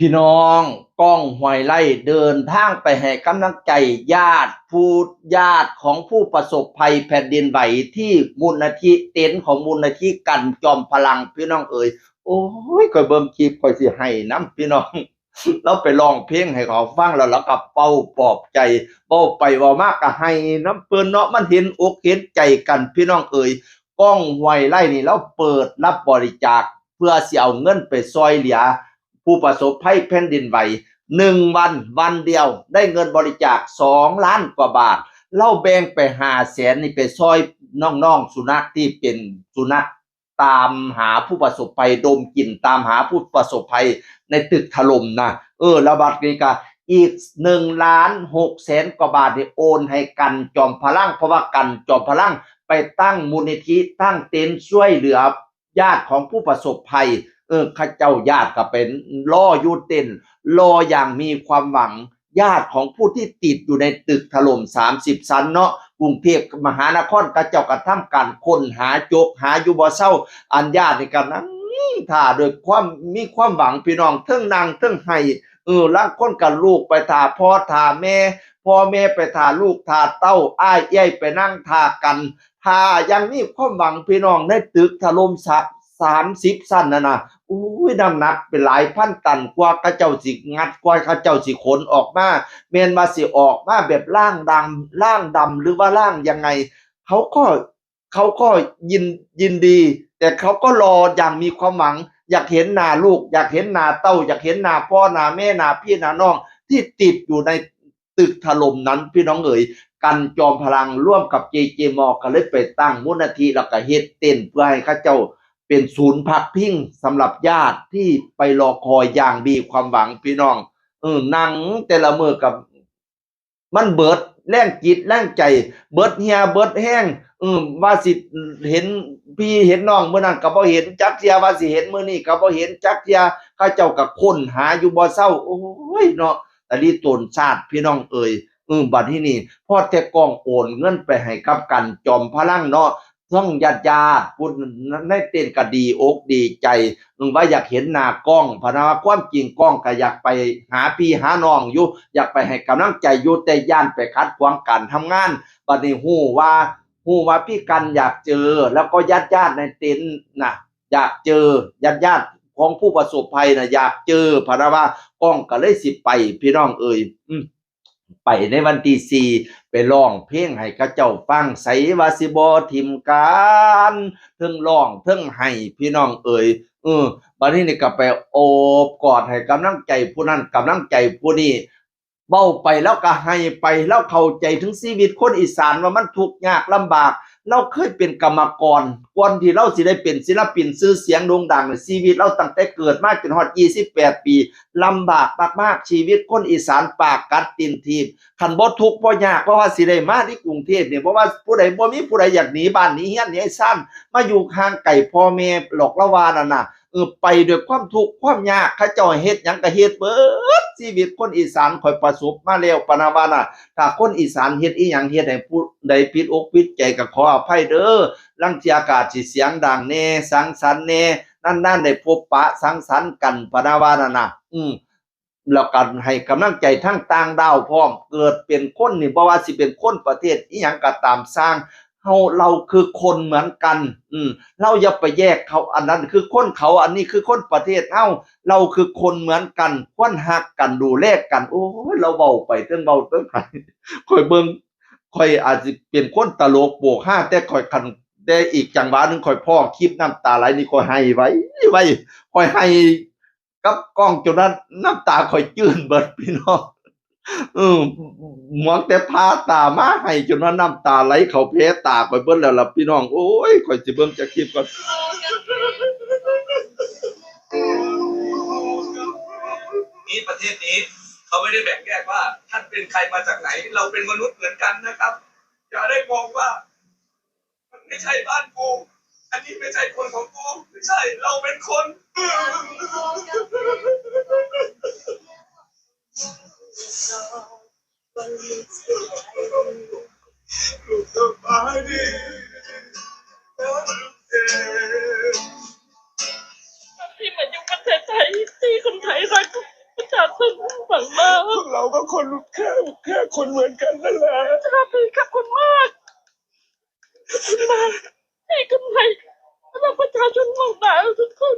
พี่น้องก้องห้วยไร่เดินทางไปให้กำลังใจญาติของผู้ประสบภัยแผ่นดินไหวที่มูลนิธิเต็นท์ของมูลนิธิกันจอมพลังพี่น้องเอ๋ยโอ้ยข่อยเบิ่งคลิปข่อยสิให้น้ำพี่น้องเราไปร้องเพลงให้เขาฟังแล้วก็เป่าปลอบใจเว้าไปเว้ามากก็ให้น้ำเปิ้นเนาะมันเห็นอกเห็นใจกันพี่น้องเอ๋ยก้องห้วยไร่นี่เราเปิดรับบริจาคเพื่อสิเอาเงินไปซอยเหลือ ผู้ประสบภัยแผ่นดินไหว1 วันเดียวได้เงินบริจาค2 ล้านกว่าบาทเล่าแบ่งไป500,000นี่ไปซอยน้องๆสุนัขที่เป็นสุนัขตามหาผู้ประสบภัยดมกลิ่นตามหาผู้ประสบภัยในตึกถล่มนะระบาดนี้ก็อีก1,600,000กว่าบาทนี่โอนให้กันจอมพลังเพราะว่ากันจอมพลังไปตั้งมูลนิธิตั้งเต็นท์ช่วยเหลือญาติของผู้ประสบภัยข้าเจ้าญาติก็เป็นล่ออยู่เต้นรออย่างมีความหวังญาติของผู้ที่ติดอยู่ในตึกถล่ม30ชั้นเนาะกรุงเทพมหานครก็เจ้าก็ทำการค้นหาจกหาอยู่บ่เซาอันญาตินี่ก็นั่งท่าด้วยความมีความหวังพี่น้องเทิงนางเทิงให้ลางคนก็ลูกไปท่าพ่อท่าแม่พ่อแม่ไปท่าลูกท่าเต้าอ้ายเอ้ยไปนั่งท่ากันท่ายังมีความหวังพี่น้องในตึกถล่ม30ชั้นน่ะนะอุ้ยน้ำหนักเป็นหลายพันตันกว่าเขาเจ้าสิงัดกว่าเขาเจ้าสิขนออกมาแม่นว่าสิออกมาแบบร่างดำหรือว่าร่างยังไงเขาก็เขาก็ยินดีแต่เขาก็รออย่างมีความหวังอยากเห็นหน้าลูกอยากเห็นหน้าเต้าอยากเห็นหน้าพ่อหน้าแม่หน้าพี่หน้าน้องที่ติดอยู่ในตึกถล่มนั้นพี่น้องเอ๋ยกันจอมพลังร่วมกับเจเจมอก็เลยไปตั้งมูลนิธิแล้วก็เฮ็ดเต้นเพื่อให้เขาเจ้า เป็นศูนย์พักพิงสำหรับญาติที่ไปรอคอยอย่างมีความหวังพี่น้องนั่งแต่ละมือกับมันเบิดแรงจิตแรงใจเบิดเหียเบิดแห้งว่าสิเห็นพี่เห็นน้องมื้อนั้นก็บ่เห็นจักเที่ยว่าสิเห็นมื้อนี้ก็บ่เห็นจักเที่ยเขาเจ้าก็ค้นหาอยู่บ่เซาโอ้ยเนาะตะลิตนชาติพี่น้องเอ่ยบัดทีนี้พอแต่กองโอนเงินไปให้กับกันจอมพลังเนาะ ทั้งญาติพูดในเต้นก็ดีอกดีใจว่าอยากเห็นหน้ากล้องพะนะว่าความจริงกล้องก็อยากไปหาพี่หาน้องอยู่อยากไปให้กำลังใจอยู่แต่ย่านไปขัดขวางการทำงานบัดนี้ฮู้ว่าพี่กันอยากเจอแล้วก็ญาติในเต็นท์น่ะอยากเจอญาติของผู้ประสบภัยน่ะอยากเจอพะนะว่ากล้องก็เลยสิไปพี่น้องเอ่ยไปในวันที่4ไปร้องเพลงให้เขาเจ้าฟังไสว่าสิบ่ทิ่มกันเทิงร้องเทิงให้พี่น้องเอ๋ยบัดนี้นี่ก็ไปโอบกอดให้กำลังใจผู้นั้นกำลังใจผู้นี้เว้าไปแล้วก็ให้ไปแล้วเข้าใจถึงชีวิตคนอีสานว่ามันทุกข์ยากลำบากเราเคยเป็นกรรมกรก่อนที่เราสิได้เป็นศิลปินชื่อเสียงโด่งดังชีวิตเราตั้งแต่เกิดมาจนฮอด28ปีลำบากมากๆชีวิตคนอีสานปากกัดตีนถีบ คันบ่ทุกข์บ่ยากเพราะว่าสิได้มาที่กรุงเทพเนี่ยเพราะว่าผู้ใดบ่มีผู้ใดอยากหนีบ้านหนีเฮียนหนีซ่านมาอยู่ห่างไกลพ่อแม่หลอกละว่านั่นน่ะไปด้วยความทุกข์ความยากเขาเจ้าเฮ็ดหยังก็เฮ็ดเบิดชีวิตคนอีสานค่อยประสบมาแล้วปานว่าน่ะถ้าคนอีสานเฮ็ดอีหยังเฮ็ดให้ผู้ใดผิดอกผิดใจก็ขออภัยเด้อลางเที่ยก็อาจสิเสียงดังแหน่สังสรรค์แหน่นั่นๆได้พบปะสังสรรค์กันปานว่านั่นน่ะแล้วก็ให้กำลังใจทั้งต่างดาวพร้อมเกิดเป็นคนนี่บ่ว่าสิเป็นคนประเทศอิหยังก็ตามสร้างเราคือคนเหมือนกันเราอย่าไปแยกเขาอันนั้นคือคนเขาอันนี้คือคนประเทศเราคือคนเหมือนกันควรรักกันดูแลกันโอ้ยเราเว้าไปเทิงเว้าเทิงไปข้อยเบิ่งข้อยอาจสิเป็นคนตลกโปกฮาแต่ข้อยคันแต่อีกจังหวะหนึ่งข้อยพ้อคลิปน้ำตาไหลนี่ข้อยให้ไว้ข้อยให้ กับกล้องจนนั้นน้ำตาข่อยจื้นเบิดพี่น้องเออหวังแต่พาตามาให้จนว่าน้ำตาไหลเข้าเพตาข่อยเบิดแล้วล่ะพี่น้องโอ้ยข่อยสิเบิ่งจากคลิปก่อนนี้ประเทศนี้เขาไม่ได้แบ่งแยกว่าท่านเป็นใครมาจากไหนเราเป็นมนุษย์เหมือนกันนะครับอย่าได้มองว่ามันไม่ใช่บ้านกูอันนี้ไม่ใช่คนของกูไม่ใช่เราเป็นคนลูกสบายดีที่มาอยู่ประเทศไทยที่คนไทยรัก งมาก พวกเราก็คนแค่คนเหมือนกันนั่นแหละ ครับพี่ขอบคุณมากให้กำไรสำหรับประชาชนของเราทุกคน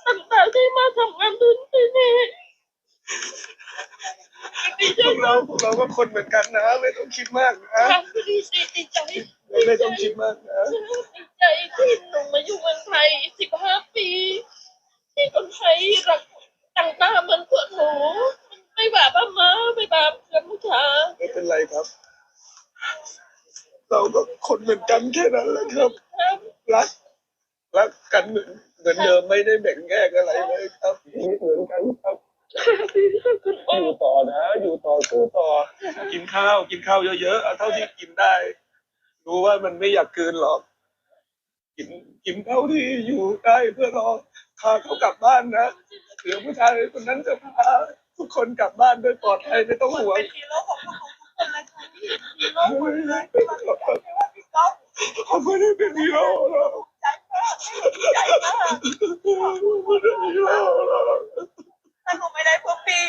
ต่างๆที่มาทำงานทุนที่นี่ดีใจ พวกเราก็คนเหมือนกันนะไม่ต้องคิดมากนะ ครับดีใจ ไม่ต้องคิดมากนะ ดีใจที่หนูมาอยู่เมืองไทย15 ปีที่คนไทยรักต่างๆเหมือนพวกหนูไม่บาปมาไม่บาปกัมพูชา ไม่เป็นไรครับ เราก็คนเหมือนกันแค่นั้นแหละครับ ครับ รักกันเหมือนเดิมไม่ได้แบ่งแยกอะไรเลยครับเหมือนกันครับอยู่ต่อนะอยู่ต่อสู้ต่อกินข้าวเยอะๆเอาเท่าที่กินได้ รู้ว่ามันไม่อยากคืนหรอก กินเท่าที่อยู่ได้เพื่อรอพาเขากลับบ้านนะเดี๋ยวผู้ชายคนนั้นจะพาทุกคนกลับบ้านโดยปลอดภัยไม่ต้องห่วง เป็นฮีโร่ของทุกคนนะคะฮีโร่หมดเลยพี่ก๊อฟ เขาไม่ได้เป็นฮีโร่หรอก ใจมาก ไม่ได้ฮีโร่หรอก ถ้าหนูไม่ได้พวกพี่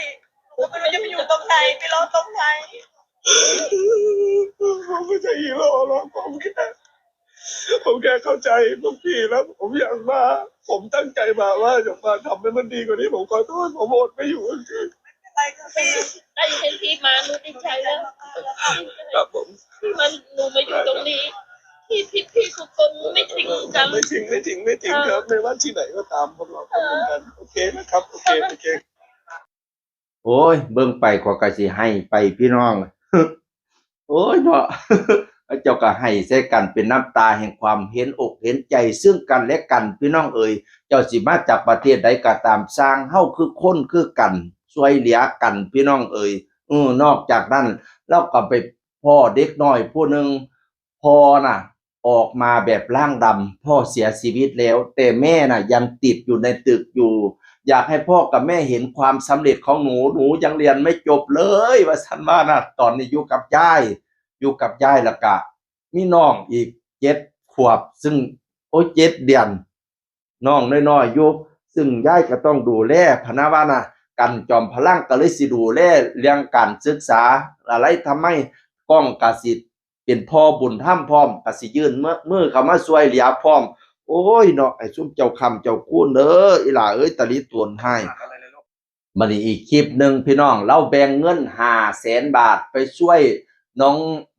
หนูก็ไม่รู้จะไปอยู่ตรงไหนไปรอตรงไหน ผมไม่ใช่ฮีโร่หรอกผมแค่เข้าใจพวกพี่แล้วผมอยากมาผมตั้งใจมาว่าอยากมาทำให้มันดีกว่านี้ผมขอโทษผมอดไม่อยู่จริง อะไรครับพี่ได้ยินพี่มาหนูดีใจแล้ว ๆครับผม ที่มันหนูมาอยู่ตรงนี้ที่พี่ทุกคนไม่ทิ้งกัน ไม่ทิ้งครับไม่ว่าที่ไหนก็ตามพวกเราก็เหมือนกันโอเคนะครับโอเค โอ้ยเบิ่งไปขอยก็สิให้ไปพี่น้อง โอ้ยเนาะ เจ้าก็ให้ใส่กันเป็นน้ำตาแห่งความเห็นอกเห็นใจซึ่งกันและกันพี่น้องเอ่ยเจ้าสิมาจากประเทศใดก็ตามสร้างเฮาคือคนคือกันช่วยเหลือกันพี่น้องเอ่ยนอกจากนั้นเราก็ไปพ่อเด็กน้อยผู้หนึงพ่อน่ะออกมาแบบร่างดำพ่อเสียชีวิตแล้วแต่แม่น่ะยังติดอยู่ในตึกอยู่อยากให้พ่อกับแม่เห็นความสำเร็จของหนูยังเรียนไม่จบเลยว่าซั่นว่าน่ะตอนนี้อยู่กับยายแล้วก็มีน้องอีก7 ขวบซึ่ง7 เดือนน้องน้อยๆอยู่ซึ่งยายก็ต้องดูแลพะนะว่าน่ะกันจอมพลังก็เลยสิดูแลเรื่องการศึกษาอะไรทำให้ก้องก็สิเป็นพ่อบุญธรรมพร้อมก็สิยื่นมือเข้ามาช่วยเหลือพร้อมโอ้ยเนาะไอ้ซุมเจ้าคำเจ้าคูณเด้ออีหล่าเอ้ยตะลิตวนให้บัดนี้อีกคลิปหนึ่งพี่น้องเราแบ่งเงิน500,000 บาทไปช่วยน้อง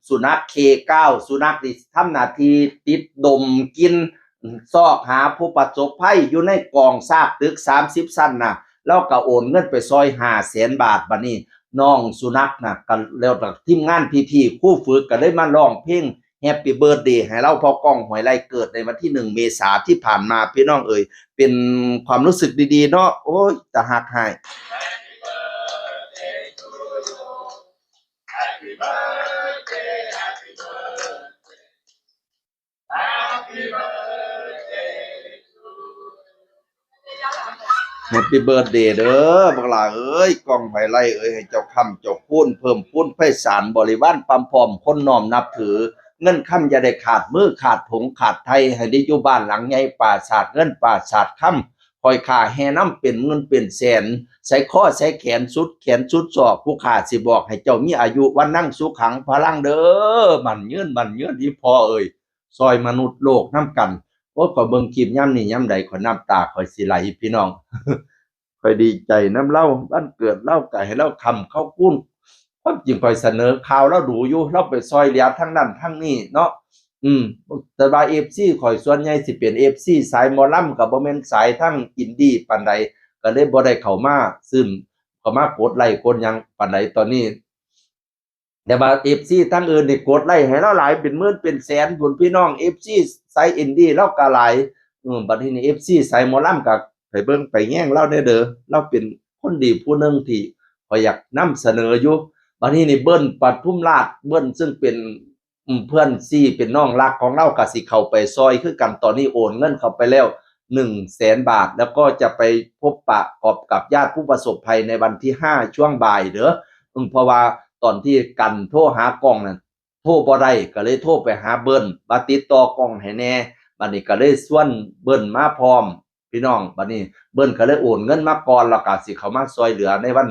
สุนัข K9 สุนัขที่ทำหน้าที่ติดดมกินซอกหาผู้ประสบภัยอยู่ในกองซากตึก30 ชั้นน่ะแล้วก็โอนเงินไปซอย500,000 บาทบัดนี้น้องสุนัขน่ะก็แล้วก็ทีมงานพี่ๆครูฝึกก็เลยมาร้องเพลง Happy Birthday ให้เราพอก้องห้วยไร่เกิดในวันที่1 เมษายนที่ผ่านมาพี่น้องเอ่ยเป็นความรู้สึกดีๆเนาะโอ้ยตาฮักให้ Happy Birthday เด้อบักหลาเอ้ยกองไผไล่เอ้ยให้เจ้าคำเจ้าพูนเพิ่มพูนไพศาลบริวารปั๊มพร้อมคนน้อมนับถือเงินค่ำอย่าได้ขาดมือขาดผงขาดไทยให้ได้อยู่บ้านหลังใหญ่ปราสาทเงินปราสาทค่ำคอยค่าแห่น้ำเป็นเงินเป็นแสนใส่ข้อใส่แขนสุดศอกผู้ขาสิบอกให้เจ้ามีอายุวันนั่งสุขังพลังเด้อมันยืนอีพ่อเอ้ยซอยมนุษย์โลกนำกันโอ้ยข้อยเบิ่งคลิปยามนี้ยามใดข้อยน้ำตาข้อยสิไหลพี่น้อง ข้อยดีใจนำเลาบ้านเกิดเลาก็ให้เลาคำเข้ากุ้นความจริงข้อยเสนอข่าวเลาดูอยู่เลาไปซอยเหลือทั้งนั้นทั้งนี้เนาะแต่ว่า FC ข้อยส่วนใหญ่สิเป็น FC สายหมอลำก็บ่แม่นสายทั้งอินดี้ปานใดก็เลยบ่ได้เข้ามาซึมเข้ามากดไลค์กดหยังปานใดตอนนี้แต่ว่า FC ทั้งอื่นนี่กดไลค์ให้เราหลายเป็นหมื่นเป็นแสนพุ่นพี่น้อง FC สายอินดี้เราก็หลายบัดนี้ FC สายหมอลำก็ไปเบิ่งไปแย่งเราได้เด้อเราเป็นคนดีผู้หนึงที่ข้อยอยากนำเสนออยู่บัดนี้นี่เบิ้ลปทุมราชเบิ้ลซึ่งเป็นเพื่อนซี่เป็นน้องรักของเราก็สิเข้าไปซอยคือกันตอนนี้โอนเงินเข้าไปแล้ว100,000 บาทแล้วก็จะไปพบปะกับญาติผู้ประสบภัยในวันที่5ช่วงบ่ายเด้อเพราะว่าตอนที่กันโทรหากล้องนั่นโทรบ่ได้ก็เลยโทรไปหาเบิ้ลมาติดต่อกล้องให้แน่บัดนี้ก็เลยชวนเบิ้ลมาพร้อมพี่น้องบัดนี้เบิ้ลก็เลยโอนเงินมาก่อนแล้วก็สิเข้ามาช่วยเหลือในวัน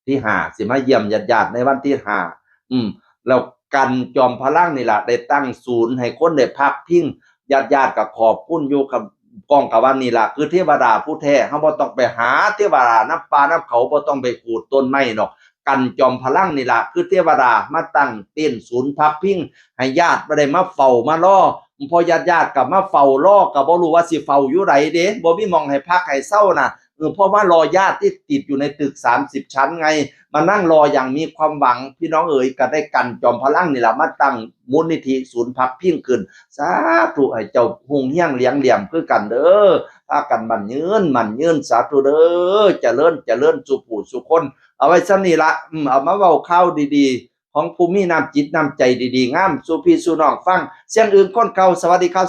ที่5สิมาเยี่ยมญาติๆในวันที่5แล้วกันจอมพลังนี่ล่ะได้ตั้งศูนย์ให้คนได้พักพิงญาติๆก็ขอบคุณอยู่กับกองกับว่านี่ล่ะคือเทวดาผู้แท้เฮาบ่ต้องไปหาเทวดาน้ำป่าน้ำเขาบ่ต้องไปขูดต้นไม้ดอกกันจอมพลังนี่ล่ะคือเทวดามาตั้งเต้นศูนย์พักพิงให้ญาติบ่ได้มาเฝ้ามารอพอญาติๆก็มาเฝ้ารอก็บ่รู้ว่าสิเฝ้าอยู่ไดเด้บ่มีหม้องให้พักให้เซาน่ะเพราะว่ารอญาติที่ติดอยู่ในตึก30ชั้นไงมานั่งรออย่างมีความหวังพี่น้องเอ๋ยก็ได้กันจอมพลังนี่ล่ะมาตั้งมูลนิธิศูนย์พักพิงขึ้นสาธุให้เจ้าฮงเฮียงเลี้ยงเหลี่ยมคือกันเด้อพากันมั่นยืนสาธุเด้อเจริญสุขผู้สุขคนเอาไว้ซะนี่ละเอามาเว้าข่าวดีๆของผู้มีน้ำจิตน้ำใจดีๆงามสู่พี่สู่น้องฟังเสียงอื่นคนเก่าสวัสดีครับ